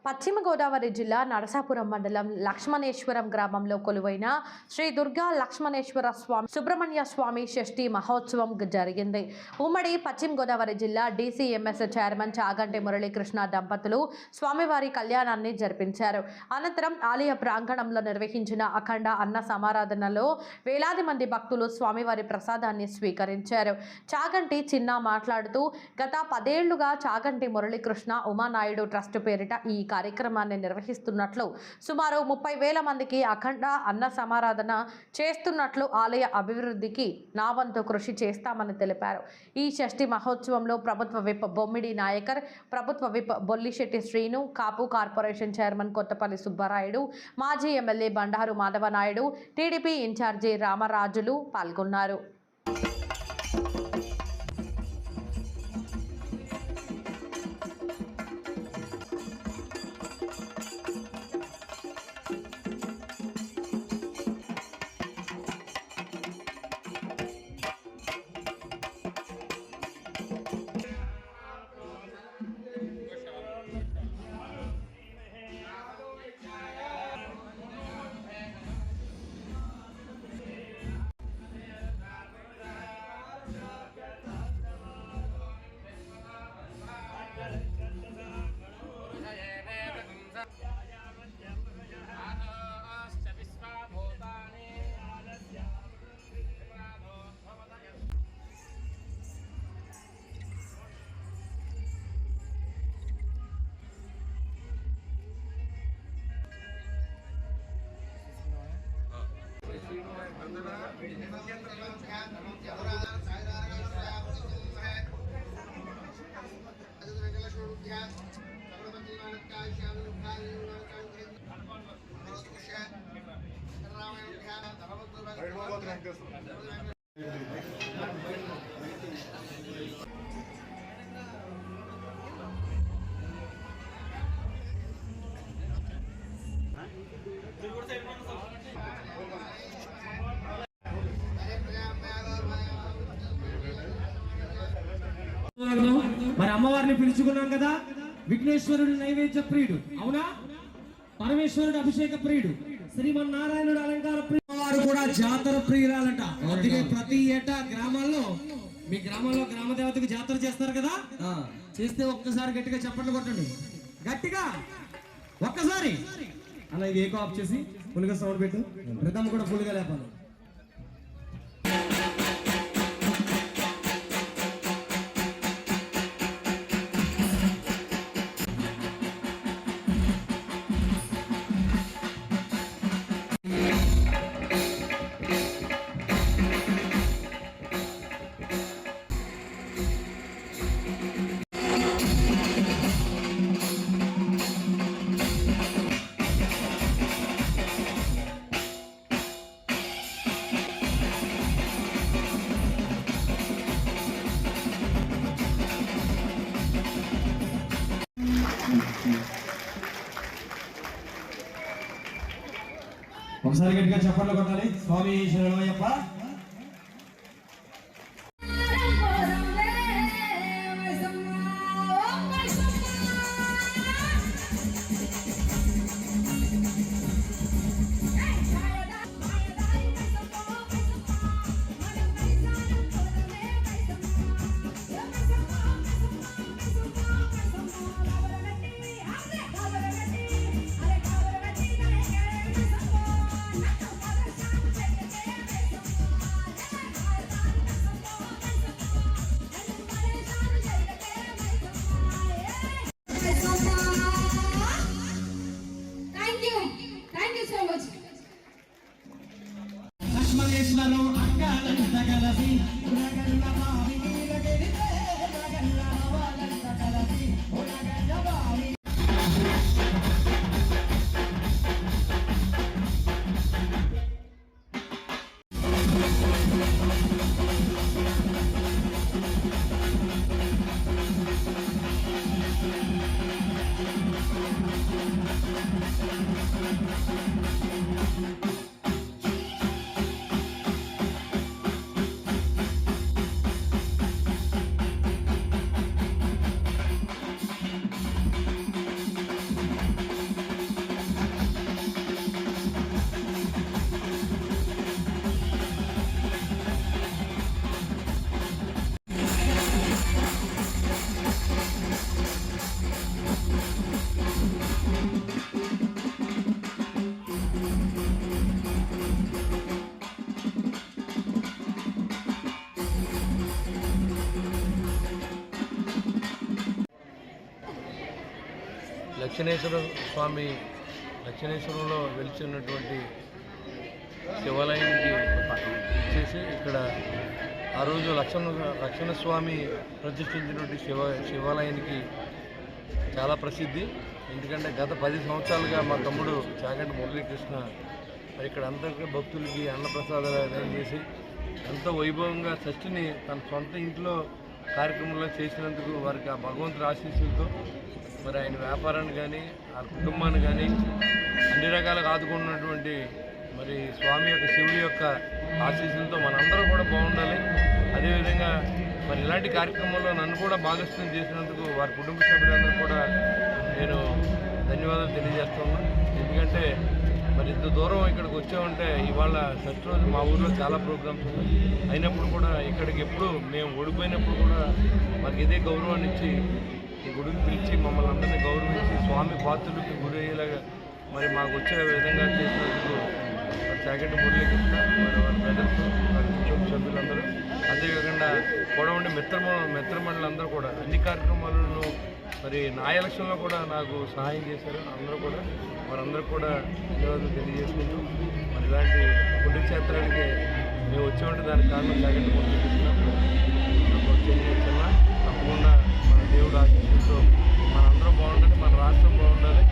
పశ్చిమ గోదావరి జిల్లా నరసాపురం మండలం లక్ష్మణేశ్వరం గ్రామంలో కొలువైన శ్రీ దుర్గా లక్ష్మణేశ్వర స్వామి సుబ్రహ్మణ్య స్వామి షష్ఠి మహోత్సవం జరిగింది. ఉమ్మడి పశ్చిమ గోదావరి జిల్లా DCMS చైర్మన్ చాగంటి మురళీకృష్ణ దంపతులు స్వామివారి కళ్యాణాన్ని జరిపించారు. అనంతరం ఆలయ ప్రాంగణంలో నిర్వహించిన అఖండ అన్న సమారాధనలో వేలాది మంది భక్తులు స్వామివారి ప్రసాదాన్ని స్వీకరించారు. చాగంటి చిన్న మాట్లాడుతూ గత 10 ఏళ్లుగా చాగంటి మురళీకృష్ణ ఉమానాయుడు ట్రస్ట్ పేరిట ఈ కార్యక్రమాన్ని నిర్వహిస్తున్నట్లు, సుమారు 30,000 మందికి అఖండ అన్న సమారాధన చేస్తున్నట్లు, ఆలయ అభివృద్ధికి నా వంతు కృషి చేస్తామని తెలిపారు. ఈ షష్ఠి మహోత్సవంలో ప్రభుత్వ విప్ బొమ్మిడి నాయకర్, ప్రభుత్వ whip Bollisetti Srinu, Kapu corporation chairman Kothapalli Subbarayudu, మాజీ MLA Bandaru Madhavanaidu, TDP in charge Ramarajulu పాల్గొన్నారు. మరి అమ్మవారిని పిలుచుకున్నాం కదా. విఘ్నేశ్వరుడు నైవేద్య ప్రియుడు, అవునా? పరమేశ్వరుడు అభిషేక ప్రియుడు, శ్రీమన్నారాయణుడు అలంకార ప్రియుడు, వారు కూడా జాతర ప్రియురాలంట. అందుకే ప్రతి ఏటా గ్రామాల్లో, మీ గ్రామంలో గ్రామ దేవతకి జాతర చేస్తారు కదా, చేస్తే ఒక్కసారి గట్టిగా చప్పట్లు కొట్టండి, గట్టిగా ఒక్కసారి. అలా ఇది ఏకో ఆఫ్ చేసి ఫుల్గా సౌండ్ పెట్టు, రిథమ్ కూడా ఫుల్గా లేపాలి. ఒకసారి గట్టిగా చప్పట్లు కొట్టాలి. స్వామి శరణమయ్యప్ప. లక్ష్మణేశ్వరం అక్కాలంత గలసి ఉరగల్ల బావి నీలగిరితే ఉరగల్ల వాలంత గలసి ఉరగల్ల బావి. లక్షణేశ్వరంలో వెలిచినటువంటి శివాలయానికి ఇచ్చేసి ఇక్కడ ఆ రోజు లక్ష్మణ స్వామి ప్రతిష్ఠించినటువంటి శివాలయానికి చాలా ప్రసిద్ధి. ఎందుకంటే గత 10 సంవత్సరాలుగా మా తమ్ముడు చాగంటి మురళీకృష్ణ ఇక్కడ అందరికీ భక్తులకి అన్నప్రసాదాలు అరేంజ్ చేసి ఎంతో వైభవంగా షష్ఠిని తన సొంత ఇంట్లో కార్యక్రమంలో చేసినందుకు వారికి ఆ భగవంతుడి ఆశీస్సులతో మరి ఆయన వ్యాపారాన్ని కానీ ఆ కుటుంబాన్ని కానీ అన్ని రకాలుగా ఆదుకున్నటువంటి మరి స్వామి యొక్క శివుడి యొక్క ఆశీస్సులతో మనందరూ కూడా బాగుండాలి. అదేవిధంగా మరి ఇలాంటి కార్యక్రమంలో నన్ను కూడా భాగస్వామ్యం చేసినందుకు వారి కుటుంబ సభ్యులందరూ కూడా నేను ధన్యవాదాలు తెలియజేస్తున్నాను. ఎందుకంటే మరి ఇంత దూరం ఇక్కడికి వచ్చామంటే ఇవాళ ఫస్ట్ రోజు మా ఊర్లో చాలా ప్రోగ్రామ్స్ ఉన్నాయి. అయినప్పుడు కూడా ఇక్కడికి ఎప్పుడు మేము ఓడిపోయినప్పుడు కూడా మాకు ఇదే గౌరవాన్ని ఇచ్చి ఈ గుడికి పిలిచి మమ్మల్ని అందరినీ గౌరవించి స్వామి పాత్రులకి గురి అయ్యేలాగా మరి మాకు వచ్చే విధంగా చేసినందుకు చాగంటి మురళీకృష్ణ మరి వారి బ్రదర్స్ వారి కుటుంబ సభ్యులందరూ, అంతేకాకుండా కూడా ఉండే మిత్రమండలందరూ కూడా అన్ని కార్యక్రమాలను మరి నా ఎలక్షన్లో కూడా నాకు సహాయం చేశారు. అందరూ కూడా వారందరూ కూడా ధన్యవాదాలు తెలియజేసుకుంటూ మరి ఇలాంటి పుణ్యక్షేత్రానికి మేము వచ్చామంటే దానికి కారణం చాగంటి మురళీకృష్ణ. తప్పకుండా మన దేవుడు ఆశీస్సులతో మనందరం బాగుండాలి, మన రాష్ట్రం బాగుండాలి.